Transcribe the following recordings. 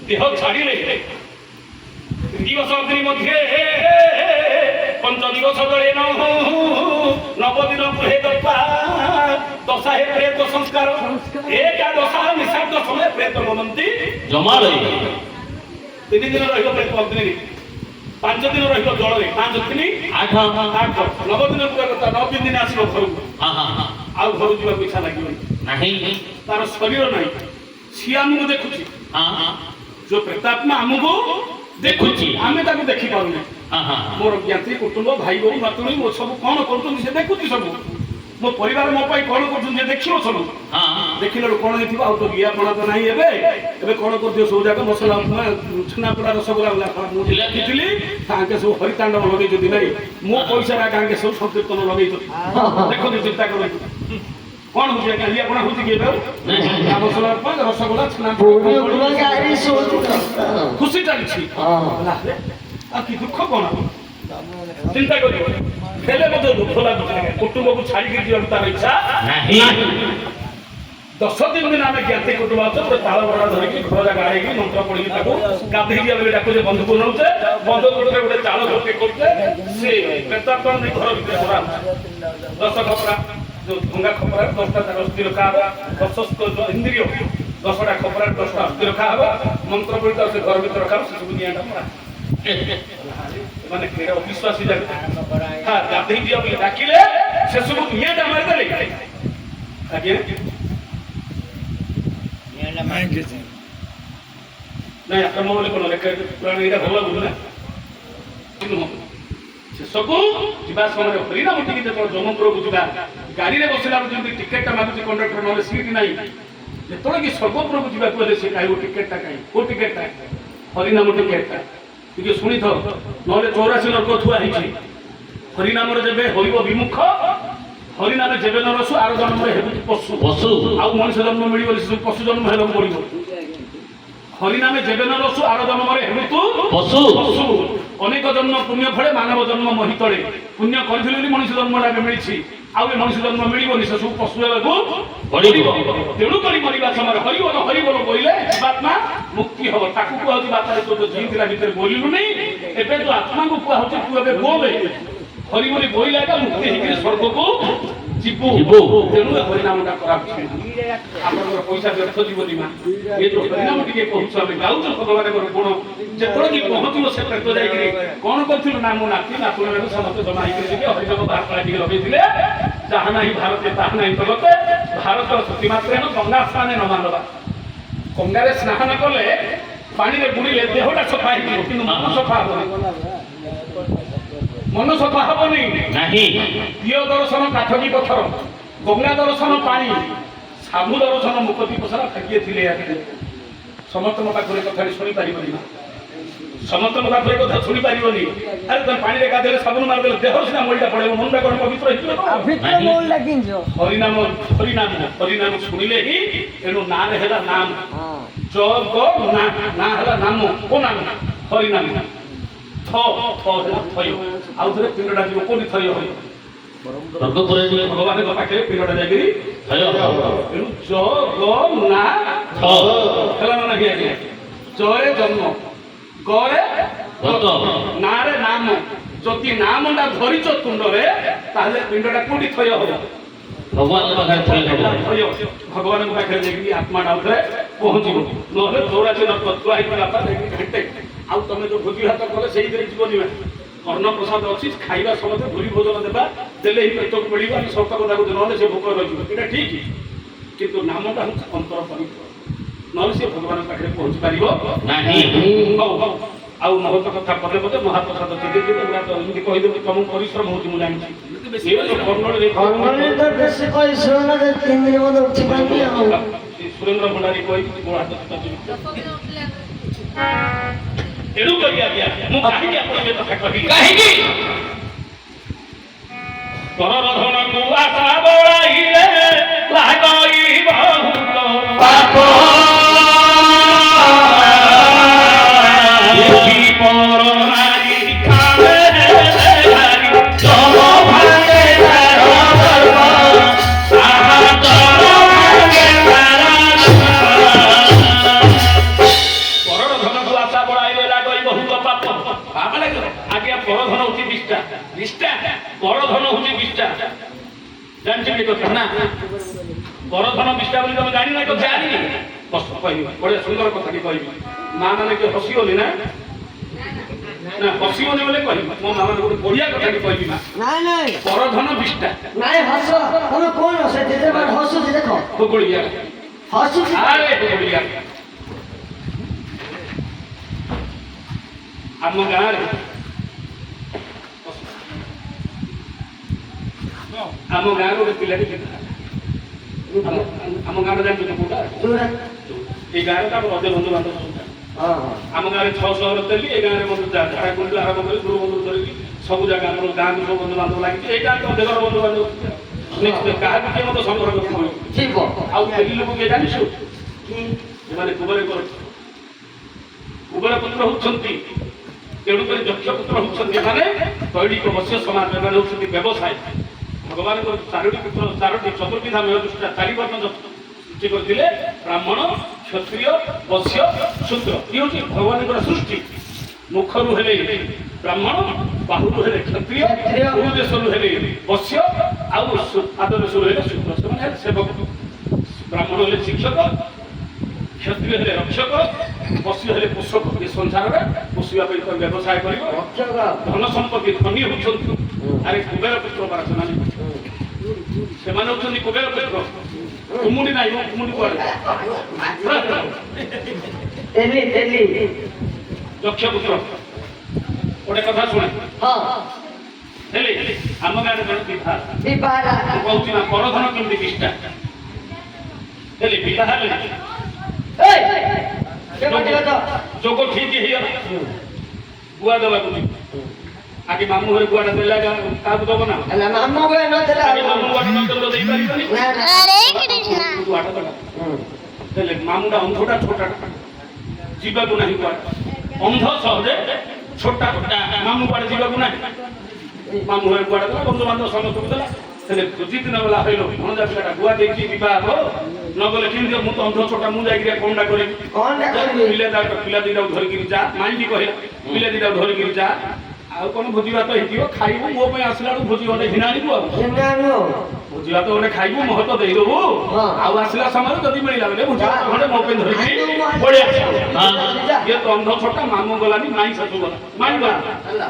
দেহ ছাড়িলে দিবস অগ্নি মধ্যে পঞ্চ দিবস তଳେ নবদিন হে দপ্পা দশা হে প্রেত সংস্কার একা দশা নিষাদ সময় প্রেত বদন্তি জমা রହି 3 দিন রহিব প্রেত অଗ୍ନି 5 ଦିନ ରହିବ ଜଳରେ 5 3 8 9 ଦିନ କଥା 9 ଦିନ ଆସିବ ଘରକୁ ଆଉ ଘରକୁ ଯିବାକୁ ଇଚ୍ଛା ଲାଗିବନି ନାହିଁ ତାର ଶରୀର ନାହିଁ ସିଏ ଆମକୁ ଦେଖୁଛି ଯୋଉ ପ୍ରେତାତ୍ମା ଆମକୁ ଦେଖୁଛି ଆମେ ତାକୁ ଦେଖି ପାରୁନେ ମୋର ଜ୍ଞାତି କୁଟୁମ୍ବ ଭାଇ ବୋଉ ନାତୁଣୀ ମୋ ସବୁ କଣ କରୁଛନ୍ତି ସେ ଦେଖୁଛି ସବୁ ମୋ ପରିବାର ମୋ ପାଇଁ କଣ କରୁଛନ୍ତି ସେ ଦେଖିବ ସବୁ ଦେଖିଲେ କଣ ହେଇଥିବ ଆଉ ତ ଗିଆ ପଣା ତ ନାହିଁ ଏବେ କଣ କରୁଥିବ ସବୁ ଯାକ ମସଲା ଛେନାପୋଡା ରସଗୋଲା ମୁଁ ଲେଖିଥିଲି ତାଙ୍କେ ସବୁ ହରିତାଣ୍ଡବ ଲଗେଇଛନ୍ତି ନାଇଁ ମୋ ପଇସାରେ ତାଙ୍କେ ସବୁ ସଂକୀର୍ତ୍ତନ ଲଗେଇଛନ୍ତି ଦେଖନ୍ତୁ ଚିନ୍ତା କରନ୍ତୁ କଣ ହଉଛି ଆଜ୍ଞା ଗିଆ ପଣା ହଉଛି କି ଏବେ ମସଲା ରସଗୋଲା ଛେନାପୋଡା ଖୁସି ଚାଲିଛି ଆଉ କି ଦୁଃଖ କଣ ଚିନ୍ତା କରିବ ହେଲେ ମଧ୍ୟ ଦୁଃଖ ଲାଗୁଛି କୁଟୁମ୍ବକୁ ଛାଡ଼ିକି ଯିବାକୁ ତାର ଇଚ୍ଛା ନାହିଁ 10 ଦିନ ଆମେ ଜ୍ଞାତି କୁଟୁମ୍ବ ଅଛୁ ତାଳ ବଡ଼ା ଧରିକି ଘର ଜାଗା ଆଣିକି ମନ୍ତ୍ର ପଢିକି ତାକୁ ଗାଧେଇକି ଆମେ ଡାକୁଛେ ବନ୍ଧୁକୁ ନଉଛେ ବନ୍ଧୁ ଗୋଟେ ଗୋଟେ ଚାଳ ଧୋକେ କରୁଛେ ସେ ପ୍ରେତାତ୍ମା ନେଇ ଘର ଭିତରେ ପଡା 10 ଖପରା ଯୋଉ ଭଙ୍ଗା ଖପରା 10ଟା ତାର ଅସ୍ଥି ରଖା ହବ 10 ଇନ୍ଦ୍ରିୟ 10ଟା ଖପରା 10ଟା ଅସ୍ଥି ରଖା ହବ ମନ୍ତ୍ର ପଢି ତାର ସେ ଘର ଭିତରେ ରଖା ହବ ସେ ସବୁ ନିଆଁଟା ପଡା ମାନେ କେଡେ ଅବିଶ୍ୱାସୀ ଜାଗା ଗାଧେଇ ଦିଅ ବୋଲି ଡାକିଲେ ସେ ସବୁ ନିଆଁଟା ମାରିଦେଲେ ଆଜ୍ଞା ନାଇଁ ଆପଣ ବୋଲି କଣ ପୁରାଣ ଏଇଟା ଭଲ ଲାଗୁଛି ନା କିନ୍ତୁ ଶେଷକୁ ଯିବା ସମୟରେ ହରିନାମ ଟିକେ ଯେତେବେଳେ ଜମପୁରକୁ ଯିବା ଗାଡିରେ ବସିଲା ବେଳକୁ ଯେମିତି ଟିକେଟଟା ମାଗୁଛି କଣ୍ଡକ୍ଟର ନହେଲେ ସିଟ୍ ନାହିଁ ଯେତେବେଳେ କି ସ୍ୱର୍ଗପୁରକୁ ଯିବାକୁ ହେଲେ ସେ ଖାଇବ ଟିକେଟଟା ଖାଇବ କୋଉ ଟିକେଟଟା ହରିନାମ ଟିକେଟଟା ଟିକେ ଶୁଣିଥ ନହେଲେ 84 ନର୍କ ଥୁଆ ହେଇଛି ହରିନାମରେ ଯେବେ ହରିବ ବିମୁଖ ହରିନାମେ ଯେବେ ନ ରସୁ ଆର ଜନ୍ମରେ ହେବୁ ପଶୁ ପଶୁ ଆଉ ମଣିଷ ଜନ୍ମ ମିଳିବନି ସେ ପଶୁ ଜନ୍ମ ହେବାକୁ ପଡିବ ହରିନାମେ ଯେବେ ନ ରସୁ ଆର ଜନ୍ମରେ ହେବୁ ତୁ ପଶୁ ପଶୁ ଅନେକ ଜନ୍ମ ପୁଣ୍ୟ ଫଳେ ମାନବ ଜନ୍ମ ମହି ତଳେ ପୁଣ୍ୟ କରିଥିଲେ ବୋଲି ମଣିଷ ଜନ୍ମଟା ଏବେ ମିଳିଛି ଆଉ ଏ ମଣିଷ ଜନ୍ମ ମିଳିବନି ସେ ସବୁ ପଶୁ ହେବାକୁ ପଡିବ ତେଣୁ କରି ମରିବା ସମୟରେ ହରିବଲ ହରିବଲ ବୋଇଲେ ଜୀବାତ୍ମା ମୁକ୍ତି ହବ ତାକୁ କୁହାଉଛି ବାପାରେ ତୋ ଜିଇଥିଲା ଭିତରେ ବୋଲିଲୁନି ଏବେ ତୋ ଆତ୍ମାକୁ କୁହାଉଛି ତୁ ଏବେ ବୋଲେ ହରିବଲି ବୋଇଲେ ଏକା ମୁକ୍ତି ହେଇକି ସ୍ୱର୍ଗକୁ ଯିବୁ ତେଣୁ ହରିନାମଟା କରାଉଛି ଆପଣଙ୍କର ପଇସା ବ୍ୟର୍ଥ ଯିବନି ମା ଏ ଯୋଉ ହରିନାମ ଟିକେ କହୁଛୁ ଆମେ ଗାଉଛୁ ଭଗବାନଙ୍କର ଗୁଣ ଯେତେବେଳେ କି ପହଞ୍ଚିବ ସେ ପ୍ରେତ ଯାଇକିରି କଣ କରିଥିଲୁ ନା ମୋ ନାତି ନାତୁଣୀକୁ ସମସ୍ତେ ଜମା ହେଇକିରି ଯିବେ ହରିନାମ ବାହାରକଳା ଟିକେ ଲଗେଇଥିଲେ ଯାହା ନାହିଁ ଭାରତେ ତାହା ନାହିଁ ଜଗତେ ଭାରତର ସତୀ ମାତ୍ରେନ ଗଙ୍ଗା ସ୍ନାନେ ନ ମାନବା ଗଙ୍ଗାରେ ସ୍ନାନ କଲେ ପାଣିରେ ବୁଡ଼ିଲେ ଦେହଟା ସଫା ହେଇଯିବ କିନ୍ତୁ ମନ ସଫା ହବନି ମନ ସଫା ହବନି ନାହିଁ ପ୍ରିୟ ଦର୍ଶନ କାଠକି ପଥର ଗଙ୍ଗା ଦର୍ଶନ ପାଣି ସାଧୁ ଦର୍ଶନ ମୁକତି ପସରା ଫାକିଏ ଥିଲେ ସମସ୍ତଙ୍କ ପାଖରେ କଥାଟି ଶୁଣିପାରିବନି ସମସ୍ତଙ୍କ ପାଖରେ କଥା ଶୁଣିପାରିବନି ଆରେ ତମେ ପାଣିରେ ଗାଧେଇଲେ ସାବୁନ ମାରିଦେଲେ ଦେହ ସିନା ମଇଳା ପଡିବ ମନଟା କଣ ପବିତ୍ର ହେଇଯିବ ହରିନାମ ହରିନାମ ହରିନାମ ଶୁଣିଲେ ହିଁ ଏଣୁ ନାଁରେ ହେଲା ନାମ ଜଗ ନା ହେଲା ନାମ କୋ ନାମ ହରିନାମ ଆଉ ଥରେ ପିଣ୍ଡଟା ଯିବ କୋଉଠି ଥୟ ହବ ଭଗବାନଙ୍କ ପାଖରେ ପିଣ୍ଡଟା ଯାଇକିରି ତେଣୁ ଜଗନ୍ନାଥ ଆଜ୍ଞା ଜରେ ଜନ୍ମ ଗରେ ନାଁରେ ନାମ ଯଦି ନାମଟା ଧରିଛ ତୁଣ୍ଡରେ ତାହେଲେ ପିଣ୍ଡଟା କୋଉଠି ଥୟ ହବ ଭଗବାନଙ୍କ ପାଖରେ ଯାଇକି ଆତ୍ମାଟା ଉପରେ ପହଞ୍ଚିବ ନହେଲେ 84 ନର୍କ ଥୁଆ ହେଇକି ବାପା ଯାଇକି ଘାଣ୍ଟେ ଆଉ ତମେ ଯୋଉ ଭୋଜି ଭାତ କଲେ ସେଇଥିରେ ଯିବନି ଅନ୍ନ ପ୍ରସାଦ ଅଛି ଖାଇବା ସମୟରେ ଭୋଜି ଭୋଜନ ଦେବା ଦେଲେ ହିଁ ପେଟକୁ ମିଳିବ ଆମେ ସତ କଥା କହୁଛୁ ନହେଲେ ସେ ଭୋକ ରହିଯିବ ଏଇଟା ଠିକ କିନ୍ତୁ ନାମଟା ହେଉଛି ଅନ୍ତର ପବିତ୍ର ନହେଲେ ସେ ଭଗବାନଙ୍କ ପାଖରେ ପହଞ୍ଚି ପାରିବ ନାହିଁ ହଉ ହଉ ଆଉ ମହତ କଥା କଲେ ବୋଧେ ମହାପ୍ରସାଦ ଏମିତି କହିଦେବି ତମକୁ ପରିଶ୍ରମ ହଉଛି ମୁଁ ଜାଣିଛି ସୁରେନ୍ଦ୍ର ଭଣ୍ଡାରୀ କହିଛି ମୋ ହାତ ତେଣୁ କରି ଆଜ୍ଞା ମୁଁ କାହିଁକି ଆପଣଙ୍କ କଥା କହିଲି କାହିଁକି ପରଧନକୁ ଆଶା ବଳାଇଲେ ଲାଗଇ ବହୁତ ପାପ ପର ନାରୀ କାମେ ଏ କଥା ନା ବରଧନ ବିଷ୍ଟା ବୋଲି ତମେ ଜାଣିନ ତ ଜାଣିନି ବସ କହିବି ବଢିଆ ସୁନ୍ଦର କଥାଟି କହିବି ମା ମାନେ କି ହସିଗଲି ନା ନା ହସିବନି ବୋଲେ କହିବି ମୋ ମା ମାନେ ଗୋଟେ ବଢିଆ କଥାଟି କହିବି ମା ନାଇଁ ନାଇଁ ବରଧନ ବିଷ୍ଟା ନାଇଁ ହସ ତମେ କୋଣ ହସ ଯେତେ ବାର ହସୁଛି ଦେଖ ହୁଗୁଳିଆ ହସୁଛି ଆରେ ହୁଗୁଳିଆ ଆମ ଗାଁରେ ଆମ ଗାଁରେ ଗୋଟେ ପିଲାଟି ଆମ ଗାଁରେ ଜାଣିଛନ୍ତି କୋଉଟା এই গাঁরে তো আমার অধে বন্ধু বান্ধব ଆମ ଗାଁରେ 600 ତେଲି ଏ ଗାଁରେ ମଧ୍ୟ ଝାଡ଼ା କୁଣ୍ଡୁ ଆରମ୍ଭ କରି ଗୁରୁ ବନ୍ଧୁ ଧରିକି ସବୁ ଜାଗା ଆମର ଗାଁକୁ ସବୁ ବନ୍ଧୁ ବାନ୍ଧବ ଲାଗିଛି ଏଇ ଗାଁରେ ତ ଦେଶର ବନ୍ଧୁ ବାନ୍ଧବ ନିଶ୍ଚିତ କାହାକୁ କିଏ ମଧ୍ୟ ସଂଗ୍ରହ କରିଥିବ ଆଉ ତେଲି ଲୋକ କିଏ ଜାଣିଛୁ ଏମାନେ କୁବେର ପୁତ୍ର ହେଉଛନ୍ତି ତେଣୁକରି ଯକ୍ଷ ପୁତ୍ର ହେଉଛନ୍ତି ଏମାନେ ଦୈନିକ ବଶ୍ୟ ସମାଜ ଏମାନେ ହେଉଛନ୍ତି ବ୍ୟବସାୟ ଭଗବାନଙ୍କର ଚାରୋଟି ଚତୁର୍ବିଧା ମେୟ ଦୃଷ୍ଟିଟା 4 ବର୍ଣ୍ଣ ସୃଷ୍ଟି କରିଥିଲେ ବ୍ରାହ୍ମଣ କ୍ଷତ୍ରିୟ ବୈଶ୍ୟ ଶୂଦ୍ର ଇଏ ହେଉଛି ଭଗବାନଙ୍କର ସୃଷ୍ଟି ମୁଖରୁ ହେଲେ ବ୍ରାହ୍ମଣ ବାହୁରୁ ହେଲେ କ୍ଷତ୍ରିୟ ଗୁରୁଦେଶରୁ ହେଲେ ବୈଶ୍ୟ ଆଉ ପାଦଦେଶରୁ ହେଲେ ଶୂଦ୍ର ସେମାନେ ହେଲେ ସେବକ ବ୍ରାହ୍ମଣ ହେଲେ ଶିକ୍ଷକ କ୍ଷତ୍ରିୟ ହେଲେ ରକ୍ଷକ ବୈଶ୍ୟ ହେଲେ ପୋଷକ ଏ ସଂସାରରେ ପୋଷିବା ପାଇଁ ବ୍ୟବସାୟ କରିବ ଧନ ସମ୍ପତ୍ତି ଧନୀ ହେଉଛନ୍ତି ଆରେ କୁବେର ପୁତ୍ର ପାରା ସେମାନେ ହେଉଛନ୍ତି କୁବେର ପୁତ୍ର କୁମୁଡି ନାହିଁ କୁମୁଡି କୁଆଡେ ଯକ୍ଷ ପୁତ୍ର ଗୋଟେ କଥା ଶୁଣେ ହେଲେ ଆମ ଗାଁରେ ଜଣେ ବିବାହ କହୁଛି ନା ପରଧନ କେମିତି ବିଷ୍ଟା ହେଲେ ବିବାହ ହେଲେ ଯୋଗ ଠିକ ହେଇଗଲା ଗୁଆ ଦେବାକୁ ଆଗେ ମାମୁଁ ଘରେ ଗୁଆଟା ଦେଲା କାହାକୁ ଦବ ନା ମାମୁଁ ଗୁଆ ଦେଇପାରିବନି ହେଲେ ମାମୁଁଟା ଅନ୍ଧଟା ଛୋଟାଟା ଯିବାକୁ ନାହିଁ କୁଆଡେ ଅନ୍ଧ ସହଜେ ଛୋଟା ମାମୁଁ କୁଆଡେ ଯିବାକୁ ନାହିଁ ମାମୁଁ ଘରେ କୁଆଡେ ଦେଲା ବନ୍ଧୁବାନ୍ଧବ ସମସ୍ତଙ୍କୁ ଦେଲା ହେଲେ ଖୋଜି ଦିନ ବେଲା ହଇଲ ଭଣଜା ପିଲାଟା ଗୁଆ ଦେଇକି ବିବାହ ନଗଲେ କେମିତି ମୁଁ ତ ଅନ୍ଧ ଛୋଟା ମୁଁ ଯାଇକି କଣଟା କରିବି ପିଲା ଦିଟାକୁ ଧରିକିରି ଯା ମାଇଁ ବି କହିଲା ପିଲା ଦିଟାକୁ ଧରିକିରି ଯା ଆଉ କଣ ଭୋଜି ଭାତ ହେଇଥିବ ଖାଇବୁ ମୋ ପାଇଁ ଆସିଲା ବେଳକୁ ଭୋଜି ଗଣ୍ଡେ ଘିନା ଆଣିବୁ ଆଉ ଭୋଜି ଭାତ ଗୋଟେ ଖାଇବୁ ମହତ ଦେଇଦବୁ ଆଉ ଆସିଲା ସମୟରେ ଯଦି ମିଳିଲା ବେଲେ ଭୋଜି ଭାତ ଖଣ୍ଡେ ମୋ ପାଇଁ ଧରିକି ପଳେଇ ଆସିବୁ ଇଏ ତ ଅନ୍ଧ ଛୋଟା ମାମୁଁ ଗଲାନି ମାଇଁ ଶାଶୁ ଗଲା ମାଇଁ ଗଲା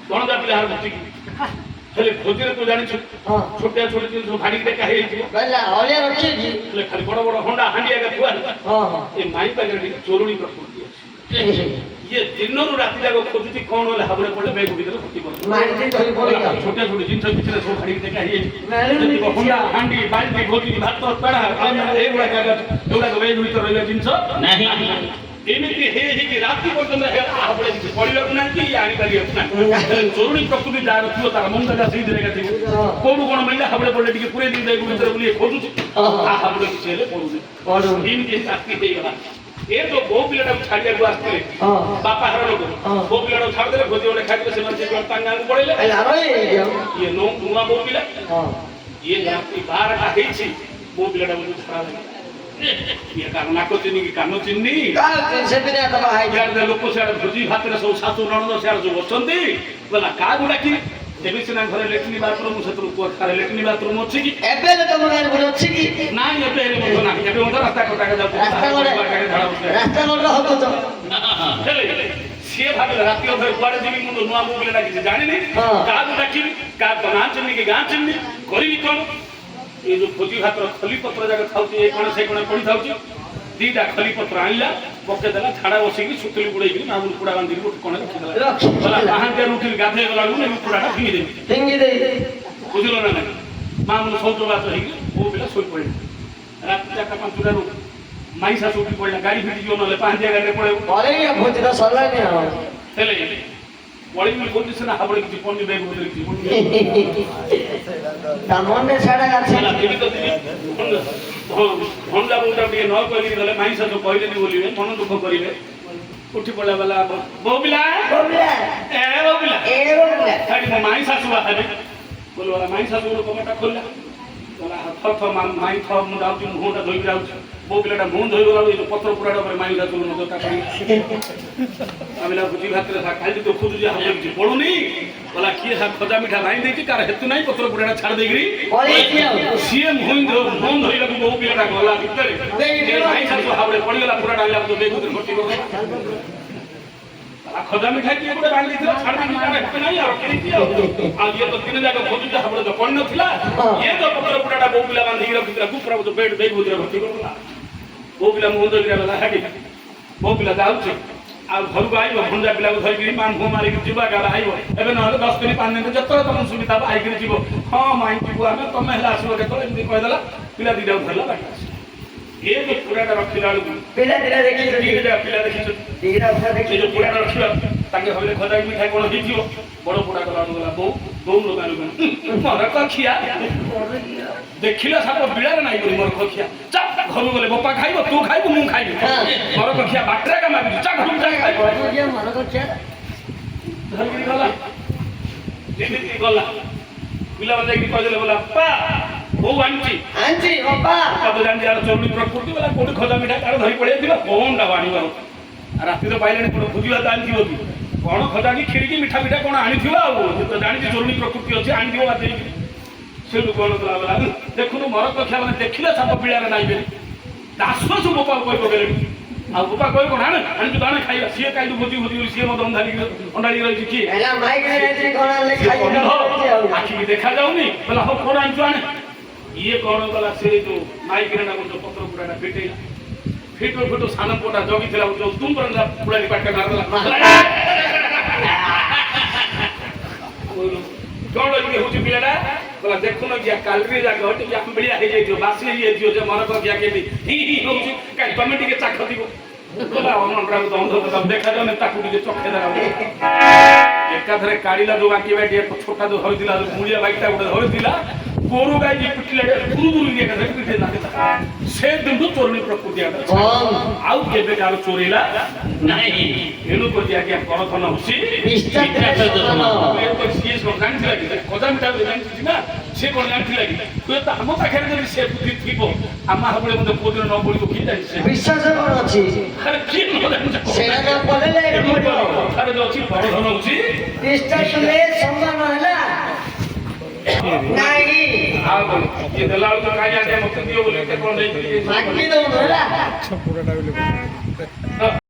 କଣ ଜାତିଲେ ହାର ବୁଝିକି ହେଲେ ଭୋଜିରେ ତୁ ଜାଣିଛୁ ଛୋଟିଆ ଛୋଟ ଜିନିଷ ଭାଡିକି ଟେକା ହେଇଯାଇଥିବ ହେଲେ ଖାଲି ବଡ ବଡ ହଣ୍ଡା ହାଣ୍ଡି ଆଗା ଥୁଆ ଏ ମାଇଁ ପାଖରେ ଟିକେ ଚୋରୁଣି ପ୍ରକୃତି ଅଛି ଇଏ ଦିନରୁ ରାତି ଯାକ ଖୋଜୁଛି କଣ ହେଲେ ହାବୁଡେ ପଡିଲେ ବେଗ ଭିତରେ ଫୁଟି ପଡେ ଛୋଟିଆ ଛୋଟ ଜିନିଷ ଭିତରେ ସବୁ ଭାଡିକି ଟେକା ହେଇଯାଇଛି ହଣ୍ଡା ହାଣ୍ଡି ବାଲ୍ଟି ଭୋଜି ଭାତ ପେଡା ଏଇଗୁଡା ଜାଗା ଯୋଉଗୁଡାକ ବେଗ ଭିତରେ ରହିବା ଜିନିଷ ନାହିଁ ଏମିତି ହେଇକି ରାତି ପର୍ଯ୍ୟନ୍ତ ହାବୁଡେ କିଛି ପଡିବାକୁ ନାହିଁ କି ଆଣିପାରିବାକୁ ନାହିଁ ଚୋରୁଣି ପ୍ରକୃତି ଯାହାର ଥିବ ତାର ମନଟା ସେଇ ଜାଗା ଥିବ କୋଉଠୁ କଣ ମିଳିଲା ହାବୁଡେ ପଡିଲେ ଟିକେ ପୁରେଇ ଦେଇ ବେଗ ଭିତରେ ବୋଲି ଖୋଜୁଛି ହାବୁଡେ କିଛି ହେଲେ ପଡୁନି ଏମିତି ରାତି ହେଇଗଲା ଏ ଯୋଉ ବୋଉ ପିଲାଟାକୁ ଛାଡିବାକୁ ଆସିଥିଲେ ବାପା ଘର ଲୋକ ବୋଉ ପିଲାଟାକୁ ଛାଡ଼ିଦେଲେ ଭୋଜି ଗୋଟେ ଖାଇଥିଲେ ସେମାନେ ସେ ତାଙ୍କ ଗାଁକୁ ପଳେଇଲେ ଇଏ ନୂଆ ବୋଉ ପିଲା ଇଏ ରାତି 12ଟା ହେଇଛି ବୋଉ ପିଲାଟା ବୋଧେ ଛଡା ଲାଗିଲା ଇଏ କାନ ନାକ ଚିହ୍ନି କି କାନ ଚିହ୍ନି ଲୋକ ସିଆଡେ ଭୋଜି ଭାତରେ ସବୁ ଶାଶୁ ନଣନ୍ଦ ସିଆଡେ ସବୁ ଅଛନ୍ତି ବୋଲା କାହାକୁ ଡାକି ଏବେ ସିନା ଘରେ ଲେଟ୍ରିନ୍ ବାଥରୁମ୍ ସେଥିରୁ ଲେଟ୍ରିନ୍ ବାଥରୁମ୍ ଅଛି କି ଏବେ ତମ ଗାଁରେ ଗୋଟେ ଅଛି କି ନାଇଁ ଏବେ ମଧ୍ୟ ନାହିଁ ଏବେ ମଧ୍ୟ ରାସ୍ତା କଟାକେ ଯାଉଛି ସିଏ ଭାବିଲା ରାତି ଅଧରେ କୁଆଡେ ଯିବି ମୁଁ ନୂଆ ବୋଉ ପିଲାଟା କିଛି ଜାଣିନି କାହାକୁ ଡାକିବି କାହା ଗାଁ ଚିହ୍ନି କି ଗାଁ ଚିହ୍ନି କରିବି କଣ ଏଇ ଯୋଉ ଭୋଜି ଭାତର ଖଲି ପତ୍ର ଯାକ ଖାଉଛି ଏ କଣ ସେ କଣ ପଡିଥାଉଛି ଦିଟା ଖଲି ପତ୍ର ଆଣିଲା ପକେଇଦେଲା ଛାଡା ବସିକି ସୁତୁଲି ବୁଡେଇକି ମାମୁଁ କୁଡା ବାନ୍ଧିକି ଗୋଟେ କଣରେ ରଖିଦେଲା ପାହାନ୍ତିଆ ଉଠିକି ଗାଧେଇ ଗଲା ବେଳକୁ ଏମିତି କୁଡାଟା ଫିଙ୍ଗି ଦେବି ବୁଝିଲ ନା ନାଇଁ ମାମୁଁ ଶୌଚବାସ ହେଇକି ବୋଉ ପିଲା ଶୋଇ ପଡିଲେ ରାତି 4ଟା 5ଟାରୁ ମାଇଁ ଶାଶୁ ଉଠି ପଡିଲା ଗାଡି ଫିଟିଯିବ ନହେଲେ ପାହାନ୍ତିଆ ଗାଡିରେ ପଳେଇବ ହେଲେ ପଳେଇବି କହୁଛି ସିନା ହାବୁଡେ କିଛି ପନି ବେଗ ଭିତରେ କିଛି ଭଣ୍ଡା ବୋଉଟା ଟିକେ ନ କହିକି ଗଲେ ମାଇଁ ଶାଶୁ କହିଲେନି ବୋଲିବେ ମନ ଦୁଃଖ କରିବେ ଉଠି ପଡିଲା ବେଲା ବୋଉ ପିଲା ମୋ ମାଇଁ ଶାଶୁ ବାହାରେ ବୋଲ ମାଇଁ ଶାଶୁ କମଟା ଖୋଲିଲା ଗଲା ଥ ମାଇଁ ଥ ମୁଁ ଯାଉଛି ମୁହଁଟା ଧୋଇକି ଯାଉଛି ବୋଉ ପିଲାଟା ମୁହଁ ଧୋଇଗଲା ବେଳକୁ ଏ ପତ୍ର ପୁରାଟା ଉପରେ ମାଇଁ ଯାଉଛୁ ନଜରଟା ପଡ଼ି ଆମେ ବୁଝି ଭାତରେ ଖାଲି ତ ଖୋଜୁଛି ହାତ କିଛି ପଡୁନି ଗଲା କିଏ ଖଜା ମିଠା ଭାଇ ଦେଇଛି କାର ହେତୁ ନାହିଁ ପତ୍ର ପୁରାଟା ଛାଡ଼ି ଦେଇକିରି ସିଏ ମୁହଁ ଧୋଇବାକୁ ବୋଉ ପିଲାଟା ଗଲା ଭିତରେ ଭାଇ ଶାଶୁ ହାବରେ ପଡ଼ିଗଲା ପୁରାଟା ଆଣିଲା ତ ବେଗୁରେ ଭର୍ତ୍ତି କରିଦେଲା ଖଜା ମିଠା କିଏ ଗୋଟେ ବାଣ୍ଡି ଦେଇଥିଲା ଛାଡ଼ି ଦେଇକି କାର ହେତୁ ନାହିଁ ଆଉ କିଣିଛି ଆଉ ଇଏ ତ ଦିନ ଯାକ ଖୋଜୁଛି ହାବରେ ତ ପଡ଼ି ନଥିଲା ଇଏ ତ ପତ୍ର ପୁରାଟା ବୋଉ ପିଲା ବାନ୍ଧିକି ରଖିଥିଲା ପୁରା ବେଡ୍ ବେଗ ଭିତରେ ଭର୍ତ୍ତି କରିଦେଲା ବୋଉ ପିଲା ମୁହଁ ଧୋଇକିରା ଗଲା ହାଡ଼ି ବୋଉ ପିଲା ଯାଉଛି ଆଉ ଘରକୁ ଆଇବ ଭଞ୍ଜା ପିଲାକୁ ଧରିକିରି ମା ମୁହଁ ମାରିକି ଯିବା ଗାଲା ଆଇବ ଏବେ ନହେଲେ 10 ଦିନ 5 ଦିନ ଯେତେବେଳେ ତମ ସୁବିଧା ଆଇକିରି ଯିବ ହଁ ମାଇଁ ଯିବୁ ଆମେ ତମେ ହେଲେ ଆସିବ କେତେବେଳେ ଏମିତି କହିଦେଲା ପିଲା ଦିଟାକୁ ଧରିଲା ବାକି ଆସିବ ଏ ଯୋଉ ପୁରାଟା ରଖିଲା ବେଳକୁ ପିଲା ଦେଖିଛୁ ସେ ଯୋଉ ପୁରାଟା ରଖିବା ତାଙ୍କେ ଭାବିଲେ ଖଜା ମିଠା କଣ ହେଇଥିବ ବଡ ପୁରା ଗଲା ଗଲା ବୋଉ ଲୋକାନ ମୋର କଖିଆ ଦେଖିଲା ସାପ ବିଳାରେ ନାହିଁ ବୋଲି ମୋର କଖିଆ ଚାପ ଘରକୁ ଗଲେ ବୋପା ଖାଇବ ତୁ ଖାଇବୁ ମୁଁ ଖାଇବି ମୋର କଖିଆ ବାଟରେ କା ମାରିବି ଚା ଘରକୁ ଯା ଖାଇବ ଧରିକି ଗଲା ଯେମିତି ଗଲା ପିଲାମାନେ ଯାଇକି କହିଦେଲେ ବୋଲା ପା ବୋଉ ଆଣିଛି ବାବୁ ଜାଣିଛି ଆର ଚରୁଣୀ ପ୍ରକୃତି ବୋଲା କୋଉଠି ଖଜା ମିଠା କାହାର ଧରି ପଳେଇଥିଲା କଣଟା ଆଣିବ ରାତିରେ ପାଇଲାଣି କୋଣ ଭୋଜିବା ଆଣିଥିବ କି କଣ ଖଜା କି କ୍ଷୀରି ମିଠା ମିଠା କଣ ଆଣିଥିବ ଆଉ ଜାଣିଛି ଚରୁଣୀ ପ୍ରକୃତି ଅଛି ଆଣିଥିବ ବାଜେଇକି ସେଠୁ କଣ କଲା ବୋଲା ଦେଖୁନୁ ମୋର କକ୍ଷା ମାନେ ଦେଖିଲେ ସାପ ପିଳାରେ ନାହିଁ ବେଲି ଦାସ ବୋପା କହି ପକେଇଲେଣି ଆଉ ବୋପା କହି କଣ ଆଣିଛୁ ଦାଣେ ଖାଇବା ସିଏ କାହିଁକି ଭୋଜି ବୋଲି ସିଏ ମତେ ଅଣ୍ଡାଳିକି ରହିଛି କିଏ ଆଖିକି ଦେଖାଯାଉନି ବୋଲା ହଉ କଣ ଆଣିଛୁ ଆଣେ ଇଏ କଣ କଲା ସେ ଯୋଉ ମାଇକିରେ ନା ଯୋଉ ପତ୍ର ପୁରାଟା ଫିଟେଇଲା ଫିଟୁ ସାନ ପୁଅଟା ଜଗିଥିଲା ଯୋଉ ତୁମ୍ବରା ପୁଳାରି ପାଟେ ମାରିଦେଲା କଣ ଟିକେ ହଉଛି ପିଲାଟା କହିଲା ଦେଖୁନ କିଆ କାଲିରେ ଯାକ ଟିକେ ଆମ୍ବିଳିଆ ହେଇଯାଇଥିବ ବାସି ହେଇଯାଇଥିବ ଯେ ମର କିଆ କେମିତି ହି ହଉଛି କାଇଁ ତମେ ଟିକେ ଚାଖ ଥିବ ଦେଖାଯାଉନି ତାକୁ ଟିକେ ଚଖେ ଦେଲା ଏକାଥରେ କାଢିଲା ଯୋଉ ବାକି ବାଇଟି ଛୋଟା ଯୋଉ ଧରିଥିଲା ମୁଳିଆ ବାଇକଟା ଗୋଟେ ଧରିଥିଲା ଗୋରୁ ଗାଈ ପିଟିଲା ସେ ଦିନଠୁ ଚୋରଣୀ ପ୍ରକୃତି ଆଉ କେବେ କାହାର ଚୋରେଇଲା ନାହିଁ ଏଣୁ କରି ଆଜ୍ଞା କରଥନ ହଉଛି ଜାଣିଥିଲା କି ଖଜା ମିଠା ଜାଣିଛି ନା ସେ କଣ ଜାଣିଥିଲା କି ହୁଏତ ଆମ ପାଖରେ ଯଦି ସେ ବୁଦ୍ଧି ଥିବ ଆମ ହାବୁଡେ ମତେ କୋଉ ଦିନ ନ ପଡିବ କିଏ ଜାଣିছে ବିଶ୍ୱାସ କଣ ଅଛି ଆରେ କିଏ ନ ଜାଣିছে ସେଟା ନ ପଡିଲେ ଆରେ ଅଛି ବଡ ଧନ ହଉଛି ବିଶ୍ୱାସ କଲେ ସମ୍ମାନ ହେଲା ନାହିଁ ଆଉ ଇଏ ଦେଲା ବେଳକୁ କାହିଁ ଆଜ୍ଞା ମତେ ଦିଅ ବୋଲି କଣ ନେଇକି ମାଗି ଦଉନ ହେଲା